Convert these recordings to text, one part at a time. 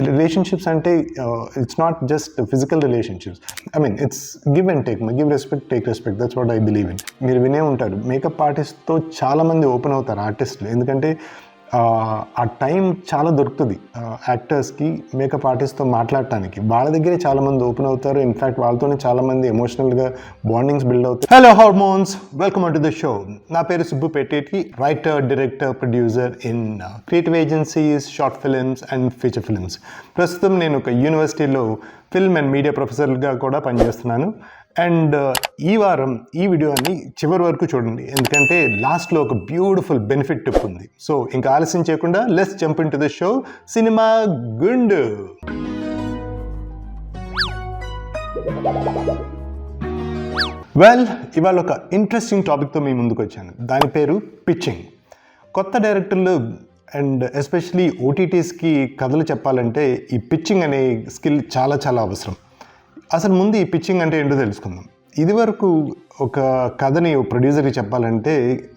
Relationships అంటే it's not just physical relationships. I mean it's give and take, give respect, take respect. That's what I believe in. మీరు వినే ఉంటారు, makeup ఆర్టిస్ట్తో చాలామంది open అవుతారు ఆర్టిస్టులు. ఎందుకంటే ఆ టైం చాలా దొరుకుతుంది యాక్టర్స్కి మేకప్ ఆర్టిస్ట్తో మాట్లాడటానికి. వాళ్ళ దగ్గరే చాలామంది ఓపెన్ అవుతారు. ఇన్ఫ్యాక్ట్ వాళ్ళతోనే చాలామంది ఎమోషనల్గా బాండింగ్స్ బిల్డ్ అవుతాయి. Hello hormones, welcome to the show. నా పేరు Subbu Petteti, writer, director, producer in creative agencies, short films and feature films. ప్రస్తుతం నేను ఒక యూనివర్సిటీలో ఫిల్మ్ అండ్ మీడియా ప్రొఫెసర్గా కూడా పనిచేస్తున్నాను. అండ్ ఈ వారం ఈ వీడియోని చివరి వరకు చూడండి, ఎందుకంటే లాస్ట్లో ఒక బ్యూటిఫుల్ బెనిఫిట్ టిప్ ఉంది. సో ఇంకా ఆలస్యం చేయకుండా let's jump in to the show, cinema గుండు. వెల్, ఇవాళ ఒక ఇంట్రెస్టింగ్ టాపిక్తో మీ ముందుకు వచ్చాను. దాని పేరు పిచ్చింగ్. కొత్త డైరెక్టర్లు అండ్ ఎస్పెషలీ ఓటీటీస్కి కథలు చెప్పాలంటే ఈ పిచ్చింగ్ అనే స్కిల్ చాలా చాలా అవసరం. అసలు ముందు ఈ పిచ్చింగ్ అంటే ఏంటో తెలుసుకుందాం. ఇదివరకు ఒక కథని ప్రొడ్యూసర్కి చెప్పాలంటే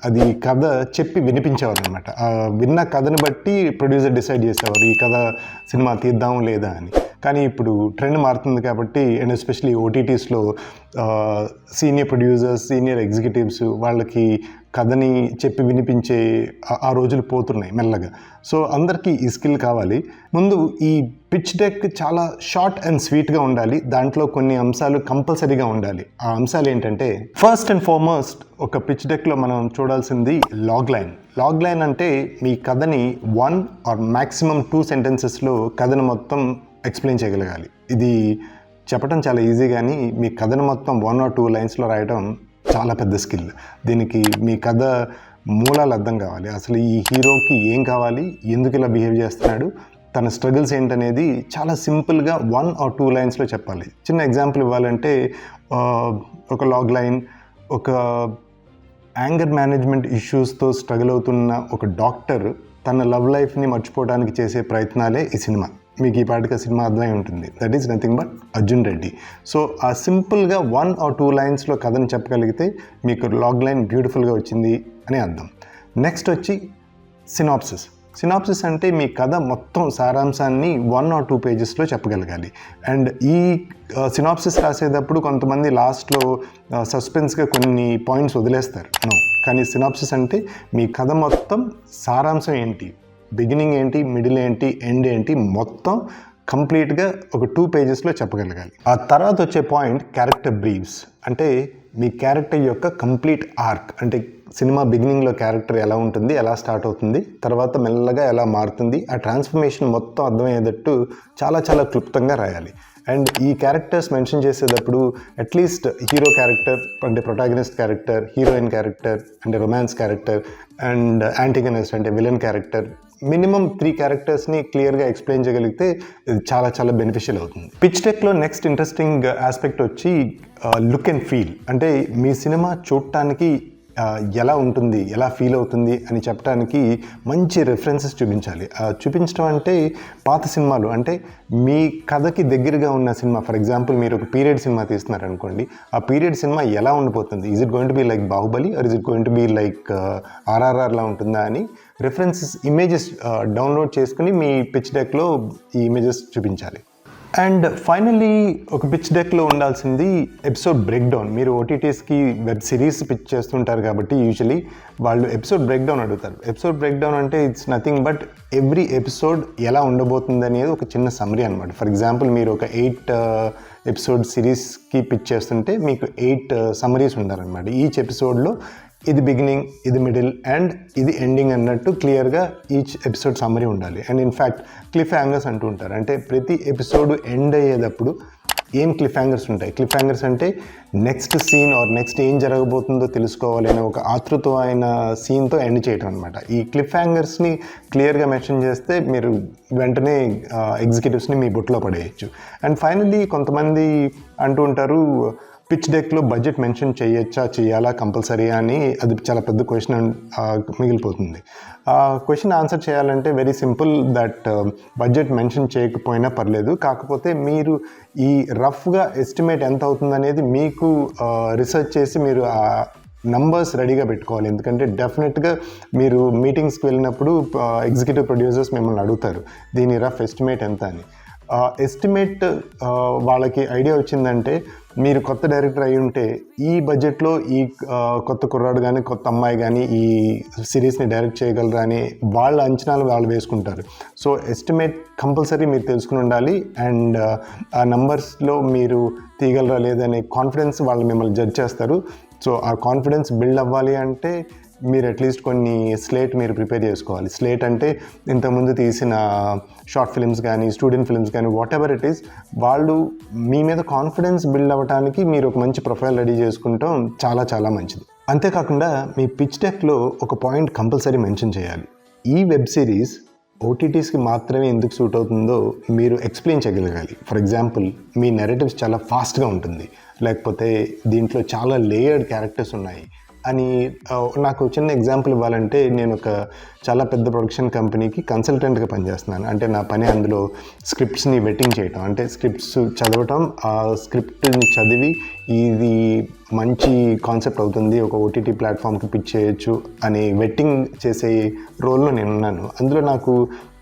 అది కథ చెప్పి వినిపించేవారు అనమాట. విన్న కథని బట్టి ప్రొడ్యూసర్ డిసైడ్ చేసేవారు ఈ కథ సినిమా తీద్దాం లేదా అని. కానీ ఇప్పుడు ట్రెండ్ మారుతుంది కాబట్టి, అండ్ ఎస్పెషలీ ఓటీటీస్లో సీనియర్ ప్రొడ్యూసర్స్, సీనియర్ ఎగ్జిక్యూటివ్స్ వాళ్ళకి కథని చెప్పి వినిపించే ఆ రోజులు పోతున్నాయి మెల్లగా. సో అందరికీ ఈ స్కిల్ కావాలి. ముందు ఈ పిచ్ డెక్ చాలా షార్ట్ అండ్ స్వీట్గా ఉండాలి. దాంట్లో కొన్ని అంశాలు కంపల్సరీగా ఉండాలి. ఆ అంశాలు ఏంటంటే, ఫస్ట్ అండ్ ఫార్మోస్ట్ ఒక పిచ్ డెక్లో మనం చూడాల్సింది లాగ్ లైన్. లాగ్ లైన్ అంటే మీ కథని 1 or maximum 2 sentences-లో కథను మొత్తం ఎక్స్ప్లెయిన్ చేయగలగాలి. ఇది చెప్పడం చాలా ఈజీ, కానీ మీ కథను మొత్తం 1 or 2 lines-లో రాయడం చాలా పెద్ద స్కిల్. దీనికి మీ కథ మూలాలు అర్థం కావాలి. అసలు ఈ హీరోకి ఏం కావాలి, ఎందుకు ఇలా బిహేవ్ చేస్తున్నాడు, తన స్ట్రగుల్స్ ఏంటనేది చాలా సింపుల్గా 1 or 2 lines-లో చెప్పాలి. చిన్న ఎగ్జాంపుల్ ఇవ్వాలంటే, ఒక లాగ్ లైన్, ఒక యాంగర్ మేనేజ్మెంట్ ఇష్యూస్తో స్ట్రగుల్ అవుతున్న ఒక డాక్టర్ తన లవ్ లైఫ్ని మర్చిపోవడానికి చేసే ప్రయత్నాలే ఈ సినిమా. మీకు ఈ పాటికి సినిమా అర్థమై ఉంటుంది. That is nothing but Arjun Reddy. So ఆ సింపుల్గా 1 or 2 lines-లో కథను చెప్పగలిగితే మీకు లాగ్ లైన్ బ్యూటిఫుల్గా వచ్చింది అని అర్థం. నెక్స్ట్ వచ్చి సినాప్సిస్. సినాప్సిస్ అంటే మీ కథ మొత్తం సారాంశాన్ని 1 or 2 pages-లో చెప్పగలగాలి. అండ్ ఈ సినాప్సిస్ రాసేటప్పుడు కొంతమంది లాస్ట్లో సస్పెన్స్గా కొన్ని పాయింట్స్ వదిలేస్తారు. నో, కానీ సినాప్సిస్ అంటే మీ కథ మొత్తం సారాంశం ఏంటి, బిగినింగ్ ఏంటి, మిడిల్ ఏంటి, ఎండ్ ఏంటి, మొత్తం కంప్లీట్గా ఒక 2 pages-లో చెప్పగలగాలి. ఆ తర్వాత వచ్చే పాయింట్ క్యారెక్టర్ బ్రీఫ్స్. అంటే మీ క్యారెక్టర్ యొక్క కంప్లీట్ ఆర్క్, అంటే సినిమా బిగినింగ్లో క్యారెక్టర్ ఎలా ఉంటుంది, ఎలా స్టార్ట్ అవుతుంది, తర్వాత మెల్లగా ఎలా మారుతుంది, ఆ ట్రాన్స్ఫర్మేషన్ మొత్తం అర్థమయ్యేటట్టు చాలా చాలా క్లుప్తంగా రాయాలి. అండ్ ఈ క్యారెక్టర్స్ మెన్షన్ చేసేటప్పుడు అట్లీస్ట్ హీరో క్యారెక్టర్ అంటే ప్రొటాగనిస్ట్ క్యారెక్టర్, హీరోయిన్ క్యారెక్టర్ అంటే రొమాన్స్ క్యారెక్టర్, అండ్ యాంటిగనిస్ట్ అంటే విలన్ క్యారెక్టర్, మినిమం 3 characters-ని క్లియర్గా ఎక్స్ప్లెయిన్ చేయగలిగితే ఇది చాలా చాలా బెనిఫిషియల్ అవుతుంది. పిచ్ డెక్లో నెక్స్ట్ ఇంట్రెస్టింగ్ ఆస్పెక్ట్ వచ్చి లుక్ అండ్ ఫీల్. అంటే మీ సినిమా చూడటానికి ఎలా ఉంటుంది, ఎలా ఫీల్ అవుతుంది అని చెప్పడానికి మంచి రెఫరెన్సెస్ చూపించాలి. చూపించడం అంటే పాత సినిమాలు, అంటే మీ కథకి దగ్గరగా ఉన్న సినిమా. ఫర్ ఎగ్జాంపుల్ మీరు ఒక పీరియడ్ సినిమా తీస్తున్నారనుకోండి, ఆ పీరియడ్ సినిమా ఎలా ఉండిపోతుంది, is it going to be like Baahubali or is it going to be like RRRలా ఉంటుందా అని రెఫరెన్సెస్ ఇమేజెస్ డౌన్లోడ్ చేసుకుని మీ పిచ్ డెక్లో ఈ ఇమేజెస్ చూపించాలి. అండ్ ఫైనల్లీ ఒక పిచ్ డెక్లో ఉండాల్సింది ఎపిసోడ్ బ్రేక్ డౌన్. మీరు ఓటీటీస్కి వెబ్ సిరీస్ పిచ్ చేస్తుంటారు కాబట్టి యూజువలీ వాళ్ళు ఎపిసోడ్ బ్రేక్ డౌన్ అడుగుతారు. ఎపిసోడ్ బ్రేక్ డౌన్ అంటే it's nothing but every episode ఎలా ఉండబోతుంది అనేది ఒక చిన్న సమ్మరీ అనమాట. ఫర్ ఎగ్జాంపుల్ మీరు ఒక 8 episode సిరీస్కి పిచ్ చేస్తుంటే మీకు 8 సమ్మరీస్ ఉండాలన్నమాట. ఈచ్ ఎపిసోడ్లో ఇది బిగినింగ్, ఇది మిడిల్ అండ్ ఇది ఎండింగ్ అన్నట్టు క్లియర్గా ఈచ్ ఎపిసోడ్ సమ్మరీ ఉండాలి. అండ్ ఇన్ఫ్యాక్ట్ క్లిఫ్ హ్యాంగర్స్ అంటూ ఉంటారు. అంటే ప్రతి ఎపిసోడ్ ఎండ్ అయ్యేటప్పుడు ఏం క్లిఫ్ హ్యాంగర్స్ ఉంటాయి. క్లిఫ్ హ్యాంగర్స్ అంటే నెక్స్ట్ సీన్ ఆర్ నెక్స్ట్ ఏం జరగబోతుందో తెలుసుకోవాలి అనే ఒక ఆతృతమైన సీన్తో ఎండ్ చేయడం అనమాట. ఈ క్లిఫ్ హ్యాంగర్స్ని క్లియర్గా మెన్షన్ చేస్తే మీరు వెంటనే ఎగ్జిక్యూటివ్స్ని మీ బుట్లో పడేయచ్చు. అండ్ ఫైనల్లీ కొంతమంది అంటూ ఉంటారు, పిచ్ డెక్లో బడ్జెట్ మెన్షన్ చేయాలా కంపల్సరీ అని. అది చాలా పెద్ద క్వశ్చన్ మిగిలిపోతుంది. ఆ క్వశ్చన్ ఆన్సర్ చేయాలంటే very simple, that budget mention చేయకపోయినా పర్లేదు, కాకపోతే మీరు ఈ రఫ్గా ఎస్టిమేట్ ఎంత అవుతుంది అనేది మీకు రీసెర్చ్ చేసి మీరు నంబర్స్ రెడీగా పెట్టుకోవాలి. ఎందుకంటే డెఫినెట్గా మీరు మీటింగ్స్కి వెళ్ళినప్పుడు ఎగ్జిక్యూటివ్ ప్రొడ్యూసర్స్ మిమ్మల్ని అడుగుతారు దీని రఫ్ ఎస్టిమేట్ ఎంత అని. ఎస్టిమేట్ వాళ్ళకి ఐడియా వచ్చిందంటే మీరు కొత్త డైరెక్టర్ అయి ఉంటే ఈ బడ్జెట్లో ఈ కొత్త కుర్రాడు కానీ కొత్త అమ్మాయి కానీ ఈ సిరీస్ని డైరెక్ట్ చేయగలరా అని వాళ్ళ అంచనాలు వాళ్ళు వేసుకుంటారు. సో ఎస్టిమేట్ కంపల్సరీ మీరు తెలుసుకుని ఉండాలి. అండ్ ఆ నంబర్స్లో మీరు తీయగలరా లేదనే కాన్ఫిడెన్స్ వాళ్ళు మిమ్మల్ని జడ్జ్ చేస్తారు. సో ఆ కాన్ఫిడెన్స్ బిల్డ్ అవ్వాలి అంటే మీరు అట్లీస్ట్ కొన్ని స్లేట్ మీరు ప్రిపేర్ చేసుకోవాలి. స్లేట్ అంటే ఇంతకుముందు తీసిన షార్ట్ ఫిల్మ్స్ కానీ స్టూడెంట్ ఫిల్మ్స్ కానీ వాట్ ఎవర్ ఇట్ ఈస్, వాళ్ళు మీ మీద కాన్ఫిడెన్స్ బిల్డ్ అవ్వడానికి మీరు ఒక మంచి ప్రొఫైల్ రెడీ చేసుకుంటాం చాలా చాలా మంచిది. అంతేకాకుండా మీ పిచ్ డెక్లో ఒక పాయింట్ కంపల్సరీ మెన్షన్ చేయాలి. ఈ వెబ్ సిరీస్ ఓటీటీస్కి మాత్రమే ఎందుకు సూట్ అవుతుందో మీరు ఎక్స్ప్లెయిన్ చేయగలగాలి. ఫర్ ఎగ్జాంపుల్ మీ నెరేటివ్స్ చాలా ఫాస్ట్గా ఉంటుంది, లేకపోతే దీంట్లో చాలా లేయర్డ్ క్యారెక్టర్స్ ఉన్నాయి అని. నాకు చిన్న ఎగ్జాంపుల్ ఇవ్వాలంటే నేను ఒక చాలా పెద్ద ప్రొడక్షన్ కంపెనీకి కన్సల్టెంట్గా పనిచేస్తున్నాను. అంటే నా పని అందులో స్క్రిప్ట్స్ని వెట్టింగ్ చేయటం, అంటే స్క్రిప్ట్స్ చదవటం, ఆ స్క్రిప్ట్ని చదివి ఇది మంచి కాన్సెప్ట్ అవుతుంది ఒక ఓటీటీ ప్లాట్ఫామ్కి పిచ్ చేయొచ్చు అని వెట్టింగ్ చేసే రోల్లో నేను ఉన్నాను. అందులో నాకు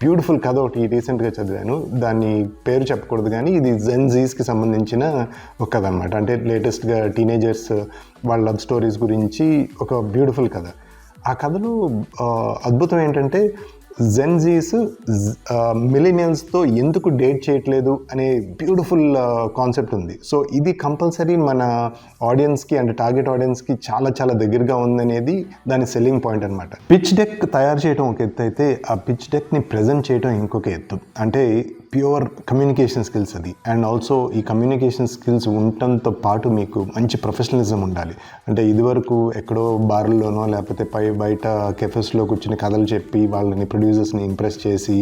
బ్యూటిఫుల్ కథ ఒకటి రీసెంట్గా చదివాను, దాన్ని పేరు చెప్పకూడదు కానీ ఇది జెన్జీస్కి సంబంధించిన ఒక కథ అనమాట. అంటే లేటెస్ట్గా టీనేజర్స్ వాళ్ళ లవ్ స్టోరీస్ గురించి ఒక బ్యూటిఫుల్ కథ. ఆ కథలో అద్భుతం ఏంటంటే జెన్జీస్ మిలీనియల్స్తో ఎందుకు డేట్ చేయట్లేదు అనే బ్యూటిఫుల్ కాన్సెప్ట్ ఉంది. సో ఇది కంపల్సరీ మన ఆడియన్స్కి అంటే టార్గెట్ ఆడియన్స్కి చాలా చాలా దగ్గరగా ఉందనేది దాని సెల్లింగ్ పాయింట్ అనమాట. పిచ్ డెక్ తయారు చేయడం ఒక ఎత్తు అయితే ఆ పిచ్ డెక్ని ప్రజెంట్ చేయడం ఇంకొక ఎత్తు. అంటే ప్యూర్ కమ్యూనికేషన్ స్కిల్స్ అది. అండ్ ఆల్సో ఈ కమ్యూనికేషన్ స్కిల్స్ ఉండటంతో పాటు మీకు మంచి ప్రొఫెషనలిజం ఉండాలి. అంటే ఇదివరకు ఎక్కడో బార్లోనో లేకపోతే బయట కెఫెస్లో కూర్చుని కథలు చెప్పి వాళ్ళని ప్రొడ్యూసర్స్ని ఇంప్రెస్ చేసి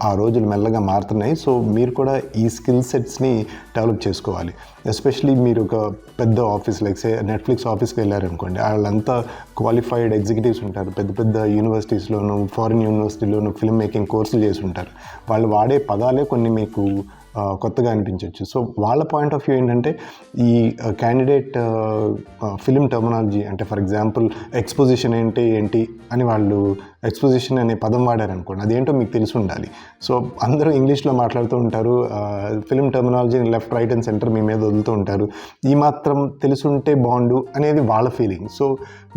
ఆ రోజులు మెల్లగా మారుతున్నాయి. సో మీరు కూడా ఈ స్కిల్ సెట్స్ని డెవలప్ చేసుకోవాలి. ఎస్పెషలీ మీరు ఒక పెద్ద ఆఫీస్ లైక్ సే నెట్ఫ్లిక్స్ ఆఫీస్కి వెళ్ళారనుకోండి, వాళ్ళంతా క్వాలిఫైడ్ ఎగ్జిక్యూటివ్స్ ఉంటారు, పెద్ద పెద్ద యూనివర్సిటీస్లోనూ ఫారిన్ యూనివర్సిటీలోనూ ఫిల్మ్ మేకింగ్ కోర్సులు చేసి ఉంటారు. వాళ్ళు వాడే పదాలే కొన్ని మీకు కొత్తగా అనిపించవచ్చు. సో వాళ్ళ పాయింట్ ఆఫ్ వ్యూ ఏంటంటే ఈ క్యాండిడేట్ ఫిలిం టర్మినాలజీ అంటే ఫర్ ఎగ్జాంపుల్ ఎక్స్పోజిషన్ ఏంటి అని వాళ్ళు ఎక్స్పోజిషన్ అనే పదం వాడారనుకోండి, అదేంటో మీకు తెలిసి ఉండాలి. సో అందరూ ఇంగ్లీష్లో మాట్లాడుతూ ఉంటారు, ఫిలిం టర్మినాలజీని లెఫ్ట్ రైట్ అండ్ సెంటర్ మీ మీద వదులుతూ ఉంటారు. ఈ మాత్రం తెలుసుంటే బాగుండు అనేది వాళ్ళ ఫీలింగ్. సో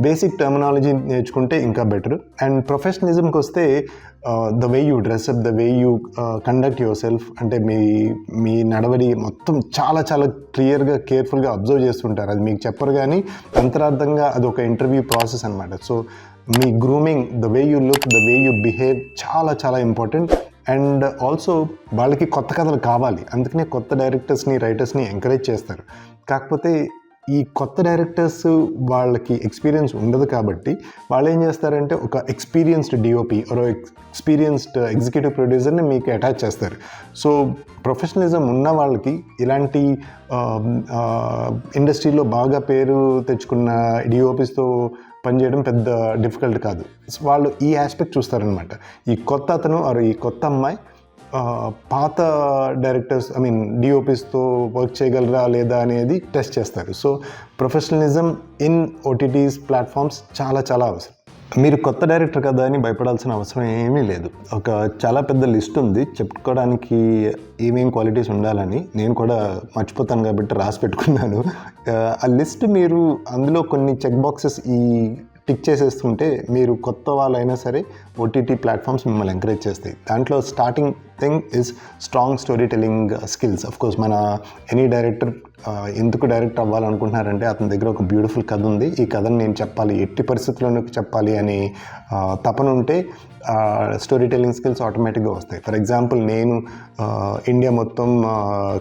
బేసిక్ టర్మినాలజీ నేర్చుకుంటే ఇంకా బెటర్. అండ్ ప్రొఫెషనలిజంకి వస్తే the way you dress up, the way you conduct your self, అంటే మీ నడవడి మొత్తం చాలా చాలా క్లియర్గా కేర్ఫుల్గా అబ్జర్వ్ చేస్తుంటారు. అది మీకు చెప్పరు కానీ అంతరార్థంగా అది ఒక ఇంటర్వ్యూ ప్రాసెస్ అనమాట. So me grooming, the way you look, the way you behave చాలా చాలా ఇంపార్టెంట్. అండ్ ఆల్సో వాళ్ళకి కొత్త కథలు కావాలి, అందుకనే కొత్త డైరెక్టర్స్ని రైటర్స్ని ఎంకరేజ్ చేస్తారు. కాకపోతే ఈ కొత్త డైరెక్టర్స్ వాళ్ళకి ఎక్స్పీరియన్స్ ఉండదు కాబట్టి వాళ్ళు ఏం చేస్తారంటే ఒక ఎక్స్పీరియన్స్డ్ డిఓపి ఒక ఎక్స్పీరియన్స్డ్ ఎగ్జిక్యూటివ్ ప్రొడ్యూసర్ని మీకు అటాచ్ చేస్తారు. సో ప్రొఫెషనలిజం ఉన్న వాళ్ళకి ఇలాంటి ఇండస్ట్రీలో బాగా పేరు తెచ్చుకున్న డిఓపిస్తో పనిచేయడం పెద్ద డిఫికల్ట్ కాదు. వాళ్ళు ఈ ఆస్పెక్ట్ చూస్తారనమాట. ఈ కొత్త అతను ఈ కొత్త అమ్మాయి పాత డైరెక్టర్స్ డిఓపిస్తో వర్క్ చేయగలరా లేదా అనేది టెస్ట్ చేస్తారు. So professionalism in OTTs platforms చాలా చాలా అవసరం. మీరు కొత్త డైరెక్టర్ కదా అని భయపడాల్సిన అవసరం ఏమీ లేదు. ఒక చాలా పెద్ద లిస్ట్ ఉంది చెప్పుకోవడానికి ఏమేం క్వాలిటీస్ ఉండాలని. నేను కూడా మర్చిపోతాను కాబట్టి రాసి పెట్టుకున్నాను. ఆ లిస్ట్ మీరు అందులో కొన్ని చెక్ బాక్సెస్ టిక్ చేసేస్తుంటే మీరు కొత్త వాళ్ళైనా సరే ఓటీటీ ప్లాట్ఫామ్స్ మిమ్మల్ని ఎంకరేజ్ చేస్తాయి. దాంట్లో starting thing is strong story telling skills. Of course మన ఎనీ డైరెక్టర్ ఎందుకు డైరెక్ట్ అవ్వాలనుకుంటున్నారంటే అతని దగ్గర ఒక బ్యూటిఫుల్ కథ ఉంది, ఈ కథను నేను చెప్పాలి, ఎట్టి పరిస్థితుల్లోనూ చెప్పాలి అని తపన ఉంటే స్టోరీ టెల్లింగ్ స్కిల్స్ ఆటోమేటిక్గా వస్తాయి. ఫర్ ఎగ్జాంపుల్ నేను ఇండియా మొత్తం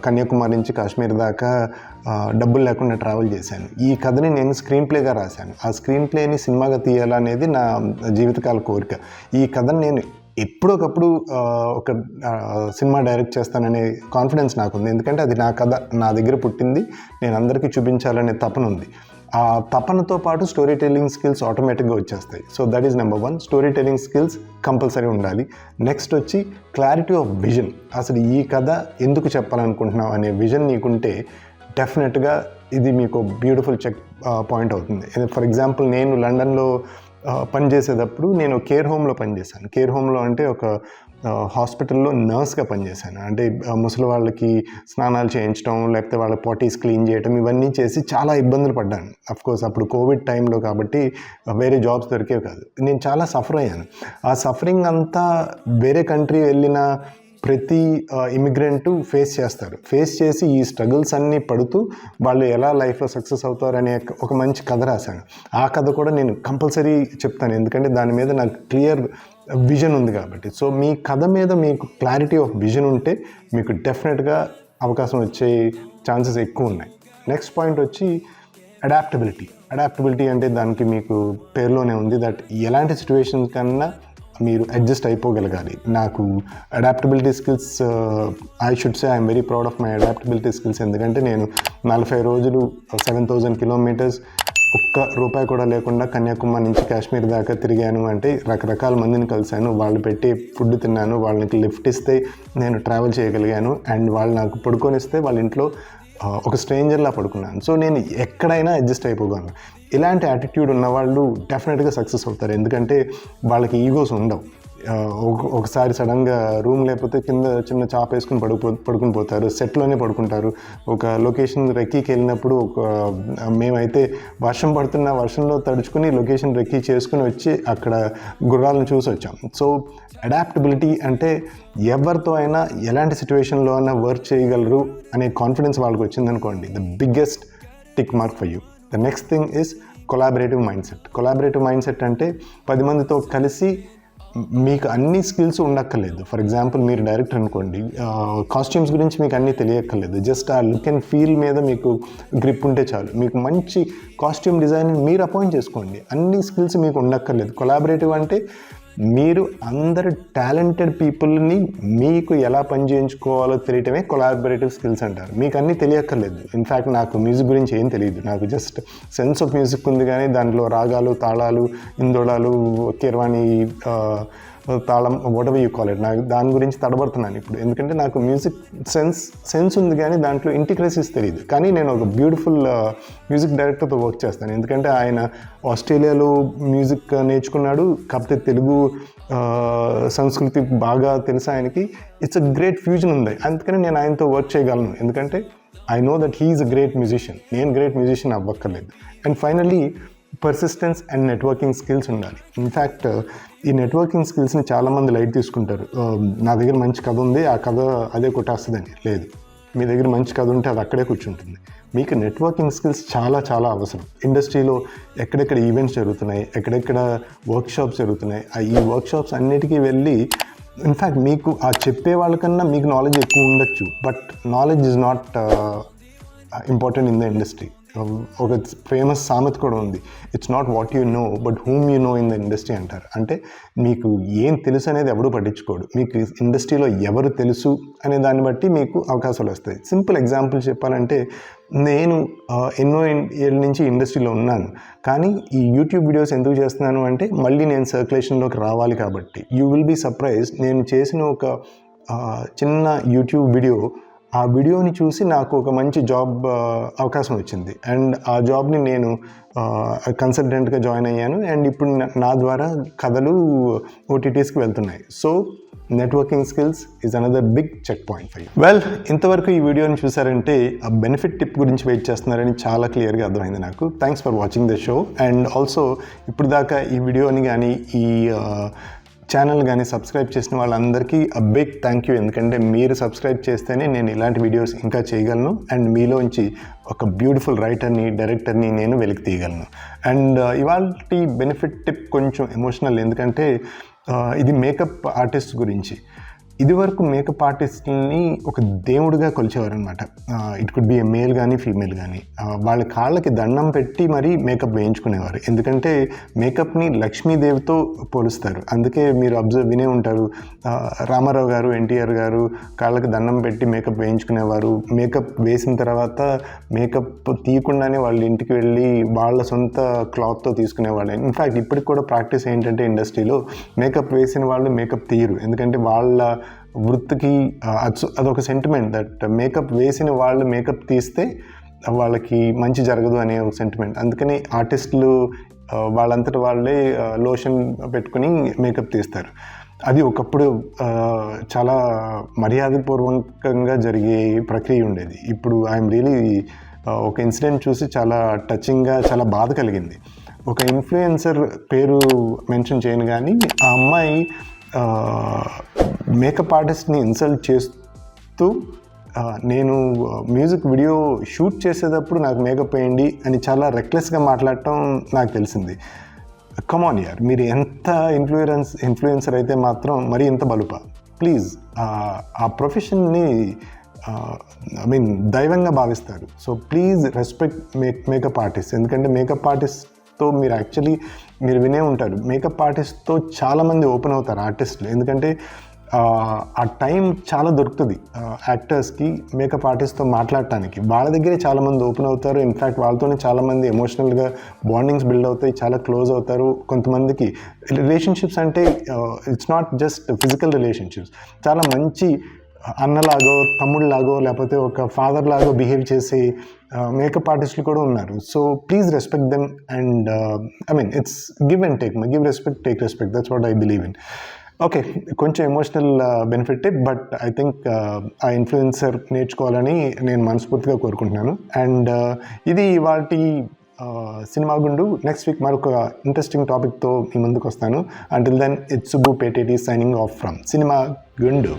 కన్యాకుమారి నుంచి కాశ్మీర్ దాకా డబ్బులు లేకుండా ట్రావెల్ చేశాను. ఈ కథని నేను స్క్రీన్ ప్లేగా రాశాను. ఆ స్క్రీన్ ప్లేని సినిమాగా తీయాలనేది నా జీవితకాల కోరిక. ఈ కథను నేను ఎప్పుడొకప్పుడు ఒక సినిమా డైరెక్ట్ చేస్తాననే కాన్ఫిడెన్స్ నాకుంది. ఎందుకంటే అది నా కథ, నా దగ్గర పుట్టింది, నేను అందరికీ చూపించాలనే తపన ఉంది. ఆ తపనతో పాటు స్టోరీ టెల్లింగ్ స్కిల్స్ ఆటోమేటిక్గా వచ్చేస్తాయి. So that is number 1. Story telling skills compulsory ఉండాలి. నెక్స్ట్ వచ్చి క్లారిటీ ఆఫ్ విజన్. అసలు ఈ కథ ఎందుకు చెప్పాలనుకుంటున్నావు అనే విజన్ నీకుంటే డెఫినెట్గా ఇది మీకు బ్యూటిఫుల్ చెక్ పాయింట్ అవుతుంది. ఫర్ ఎగ్జాంపుల్ నేను లండన్లో పనిచేసేటప్పుడు నేను కేర్ హోమ్లో పనిచేశాను. కేర్ హోమ్లో అంటే ఒక హాస్పిటల్లో నర్స్గా పనిచేశాను. అంటే ముసలి వాళ్ళకి స్నానాలు చేయించడం, లేకపోతే వాళ్ళ పాటీస్ క్లీన్ చేయడం, ఇవన్నీ చేసి చాలా ఇబ్బందులు పడ్డాను. అఫ్కోర్స్ అప్పుడు కోవిడ్ టైంలో కాబట్టి వేరే జాబ్స్ దొరికేవి కాదు. నేను చాలా సఫర్ అయ్యాను. ఆ సఫరింగ్ అంతా వేరే కంట్రీ వెళ్ళిన ప్రతి ఇమిగ్రెంట్ ఫేస్ చేసి ఈ స్ట్రగుల్స్ అన్నీ పడుతూ వాళ్ళు ఎలా లైఫ్లో సక్సెస్ అవుతారు అనే ఒక మంచి కథ రాశాను. ఆ కథ కూడా నేను కంపల్సరీ చెప్తాను, ఎందుకంటే దాని మీద నాకు క్లియర్ విజన్ ఉంది కాబట్టి. సో మీ కథ మీద మీకు క్లారిటీ ఆఫ్ విజన్ ఉంటే మీకు డెఫినెట్గా అవకాశం వచ్చే ఛాన్సెస్ ఎక్కువ ఉన్నాయి. నెక్స్ట్ పాయింట్ వచ్చి అడాప్టబిలిటీ అంటే దానికి మీకు పేరులోనే ఉంది, దట్ ఎలాంటి సిచ్యువేషన్స్ కన్నా మీరు అడ్జస్ట్ అయిపోగలగాలి. నాకు adaptability skills, I should say I'm very proud of my adaptability skills. ఎందుకంటే నేను 40 రోజులు 7,000 కిలోమీటర్స్ ఒక్క రూపాయి కూడా లేకుండా కన్యాకుమారి నుంచి కాశ్మీర్ దాకా తిరిగాను. అంటే రకరకాల మందిని కలిశాను, వాళ్ళు పెట్టి ఫుడ్ తిన్నాను, వాళ్ళకి లిఫ్ట్ ఇస్తే నేను ట్రావెల్ చేయగలిగాను, అండ్ వాళ్ళు నాకు పడుకొనిస్తే వాళ్ళ ఇంట్లో ఒక స్ట్రేంజర్లా పడుకున్నాను. సో నేను ఎక్కడైనా అడ్జస్ట్ అయిపోగలను. ఇలాంటి యాటిట్యూడ్ ఉన్నవాళ్ళు డెఫినెట్గా సక్సెస్ అవుతారు, ఎందుకంటే వాళ్ళకి ఈగోస్ ఉండవు. ఒకసారి సడన్గా రూమ్ లేకపోతే కింద చిన్న చాప వేసుకుని పడుకుని పోతారు, సెట్లోనే పడుకుంటారు. ఒక లొకేషన్ రెక్కీకి వెళ్ళినప్పుడు మేమైతే వర్షం పడుతున్న వర్షంలో తడుచుకుని లొకేషన్ రెక్కీ చేసుకుని వచ్చి అక్కడ గుర్రాలను చూసి వచ్చాం. సో అడాప్టబిలిటీ అంటే ఎవరితో అయినా ఎలాంటి సిచ్యువేషన్లో అయినా వర్క్ చేయగలరు అనే కాన్ఫిడెన్స్ వాళ్ళకి వచ్చిందనుకోండి, the biggest tick mark for you. The next thing is collaborative mind set అంటే 10 మందితో కలిసి మీకు అన్ని స్కిల్స్ ఉండక్కర్లేదు. ఫర్ ఎగ్జాంపుల్ మీరు డైరెక్టర్ అనుకోండి, కాస్ట్యూమ్స్ గురించి మీకు అన్నీ తెలియక్కర్లేదు, జస్ట్ ఆ లుక్ అండ్ ఫీల్ మీద మీకు గ్రిప్ ఉంటే చాలు. మీకు మంచి కాస్ట్యూమ్ డిజైనింగ్ మీరు అపాయింట్ చేసుకోండి, అన్ని స్కిల్స్ మీకు ఉండక్కర్లేదు. కొలాబరేటివ్ అంటే మీరు అందరు టాలెంటెడ్ పీపుల్ని మీకు ఎలా పని చేయించుకోవాలో తెలియటమే కొలాబరేటివ్ స్కిల్స్ అంటారు. మీకు అన్నీ తెలియక్కర్లేదు. ఇన్ఫ్యాక్ట్ నాకు మ్యూజిక్ గురించి ఏం తెలియదు, నాకు జస్ట్ సెన్స్ ఆఫ్ మ్యూజిక్ ఉంది, కానీ దాంట్లో రాగాలు, తాళాలు, ఇందోళాలు, కీర్వాణి, తాళం, what ever you call it, నాకు దాని గురించి తడబడుతున్నాను ఇప్పుడు. ఎందుకంటే నాకు మ్యూజిక్ సెన్స్ ఉంది, కానీ దాంట్లో ఇంటిగ్రేసిస్ తెలియదు. కానీ నేను ఒక బ్యూటిఫుల్ మ్యూజిక్ డైరెక్టర్తో వర్క్ చేస్తాను, ఎందుకంటే ఆయన ఆస్ట్రేలియాలో మ్యూజిక్ నేర్చుకున్నాడు, కాకపోతే తెలుగు సంస్కృతి బాగా తెలుసు ఆయనకి. ఇట్స్ అ గ్రేట్ ఫ్యూజన్ ఉంది, అందుకని నేను ఆయనతో వర్క్ చేయగలను, ఎందుకంటే I know that he is a great musician. నేను గ్రేట్ మ్యూజిషియన్ అవ్వక్కర్లేదు. And finally persistence and networking skills ఉండాలి. ఇన్ఫ్యాక్ట్ ఈ నెట్వర్కింగ్ స్కిల్స్ని చాలామంది లైట్ తీసుకుంటారు. నా దగ్గర మంచి కథ ఉంది, ఆ కథ అదే కొట్టేస్తుందని. లేదు, మీ దగ్గర మంచి కథ ఉంటే అది అక్కడే కూర్చుంటుంది. మీకు నెట్వర్కింగ్ స్కిల్స్ చాలా చాలా అవసరం. ఇండస్ట్రీలో ఎక్కడెక్కడ ఈవెంట్స్ జరుగుతున్నాయి, ఎక్కడెక్కడ వర్క్షాప్స్ జరుగుతున్నాయి, ఈ వర్క్షాప్స్ అన్నిటికీ వెళ్ళి, ఇన్ఫ్యాక్ట్ మీకు ఆ చెప్పే వాళ్ళకన్నా మీకు నాలెడ్జ్ ఎక్కువ ఉండొచ్చు, but knowledge is not important in the industry. ఒక ఫేమస్ సామెత కూడా ఉంది, it's not what you know but whom you know in the industry అంటారు. అంటే మీకు ఏం తెలుసు అనేది ఎవరు పట్టించుకోడు, మీకు ఇండస్ట్రీలో ఎవరు తెలుసు అనే దాన్ని బట్టి మీకు అవకాశాలు వస్తాయి. సింపుల్ ఎగ్జాంపుల్ చెప్పాలంటే, నేను ఎన్నో ఏళ్ళ నుంచి ఇండస్ట్రీలో ఉన్నాను, కానీ ఈ యూట్యూబ్ వీడియోస్ ఎందుకు చేస్తున్నాను అంటే మళ్ళీ నేను సర్క్యులేషన్లోకి రావాలి కాబట్టి. యూ విల్ బీ సర్ప్రైజ్డ్, నేను చేసిన ఒక చిన్న యూట్యూబ్ వీడియో, ఆ వీడియోని చూసి నాకు ఒక మంచి జాబ్ అవకాశం వచ్చింది, అండ్ ఆ జాబ్ని నేను కన్సల్టెంట్గా జాయిన్ అయ్యాను, అండ్ ఇప్పుడు నా ద్వారా కథలు ఓటీటీస్కి వెళ్తున్నాయి. So networking skills is another big checkpoint for you. Well, ఇంతవరకు ఈ వీడియోని చూసారంటే ఆ బెనిఫిట్ టిప్ గురించి వెయిట్ చేస్తున్నారని చాలా క్లియర్గా అర్థమైంది నాకు. Thanks for watching the show. And also ఇప్పుడు దాకా ఈ వీడియోని కానీ ఈ ఛానల్ కానీ సబ్స్క్రైబ్ చేసిన వాళ్ళందరికీ బిగ్ థ్యాంక్ యూ, ఎందుకంటే మీరు సబ్స్క్రైబ్ చేస్తేనే నేను ఇలాంటి వీడియోస్ ఇంకా చేయగలను, అండ్ మీలోంచి ఒక బ్యూటిఫుల్ రైటర్ని, డైరెక్టర్ని నేను వెలికి తీయగలను. అండ్ ఇవాళ బెనిఫిట్ టిప్ కొంచెం ఎమోషనల్, ఎందుకంటే ఇది మేకప్ ఆర్టిస్ట్ గురించి. ఇదివరకు మేకప్ ఆర్టిస్ట్ని ఒక దేవుడిగా కొలిచేవారనమాట. It could be a male కానీ ఫీమేల్ కానీ. వాళ్ళ కాళ్ళకి దండం పెట్టి మరీ మేకప్ వేయించుకునేవారు, ఎందుకంటే మేకప్ని లక్ష్మీదేవితో పోలుస్తారు. అందుకే మీరు వినే ఉంటారు, రామారావు గారు, ఎన్టీఆర్ గారు కాళ్ళకి దండం పెట్టి మేకప్ వేయించుకునేవారు. మేకప్ వేసిన తర్వాత మేకప్ తీయకుండానే వాళ్ళ ఇంటికి వెళ్ళి వాళ్ళ సొంత క్లాత్తో తీసుకునేవాళ్ళు. ఇన్ఫ్యాక్ట్ ఇప్పటికి కూడా ప్రాక్టీస్ ఏంటంటే ఇండస్ట్రీలో మేకప్ వేసిన వాళ్ళు మేకప్ తీయరు, ఎందుకంటే వాళ్ళ వృత్తికి అదొక సెంటిమెంట్ దట్ మేకప్ వేసిన వాళ్ళు మేకప్ తీస్తే వాళ్ళకి మంచి జరగదు అనే ఒక సెంటిమెంట్. అందుకని ఆర్టిస్టులు వాళ్ళంతట వాళ్ళే లోషన్ పెట్టుకుని మేకప్ తీస్తారు. అది ఒకప్పుడు చాలా మర్యాదపూర్వకంగా జరిగే ప్రక్రియ ఉండేది. ఇప్పుడు ఐఎమ్ రియలీ ఒక ఇన్సిడెంట్ చూసి చాలా టచింగ్గా, చాలా బాధ కలిగింది. ఒక ఇన్ఫ్లుయెన్సర్ పేరు మెన్షన్ చేయను కానీ ఆ అమ్మాయి మేకప్ ఆర్టిస్ట్ని ఇన్సల్ట్ చేస్తూ నేను మ్యూజిక్ వీడియో షూట్ చేసేటప్పుడు నాకు మేకప్ వేయండి అని చాలా రెక్లెస్గా మాట్లాడటం నాకు తెలిసింది. కమాన్ యార్, మీరు ఎంత ఇన్ఫ్లుయెన్సర్ అయితే మాత్రం మరీ ఇంత బలుపా? ప్లీజ్, ఆ ప్రొఫెషన్ని దైవంగా భావిస్తారు. So please respect makeup artist. ఎందుకంటే మేకప్ ఆర్టిస్ట్తో మీరు వినే ఉంటారు, మేకప్ ఆర్టిస్ట్తో చాలామంది ఓపెన్ అవుతారు ఆర్టిస్టులు. ఎందుకంటే ఆ టైం చాలా దొరుకుతుంది యాక్టర్స్కి మేకప్ ఆర్టిస్ట్తో మాట్లాడటానికి. వాళ్ళ దగ్గరే చాలామంది ఓపెన్ అవుతారు. ఇన్ఫ్యాక్ట్ వాళ్ళతోనే చాలామంది ఎమోషనల్గా బాండింగ్స్ బిల్డ్ అవుతాయి, చాలా క్లోజ్ అవుతారు. కొంతమందికి రిలేషన్షిప్స్ అంటే it's not just physical relationships, చాలా మంచి అన్నలాగో తమ్ముళ్ళలాగో లేకపోతే ఒక ఫాదర్ లాగో బిహేవ్ చేసే మేకప్ ఆర్టిస్టులు కూడా ఉన్నారు. So please respect them and it's give and take. Give respect, take respect. That's what I believe in. Okay, కొంచెం ఎమోషనల్ బెనిఫిటే, బట్ ఐ థింక్ ఆ ఇన్ఫ్లుయెన్సర్ నేర్చుకోవాలని నేను మనస్ఫూర్తిగా కోరుకుంటున్నాను. అండ్ ఇది వాటి సినిమా గుండు. నెక్స్ట్ వీక్ మరొక ఇంట్రెస్టింగ్ టాపిక్తో మీ ముందుకు వస్తాను. Until then, it's Subbu Peteti signing off from cinema గుండు.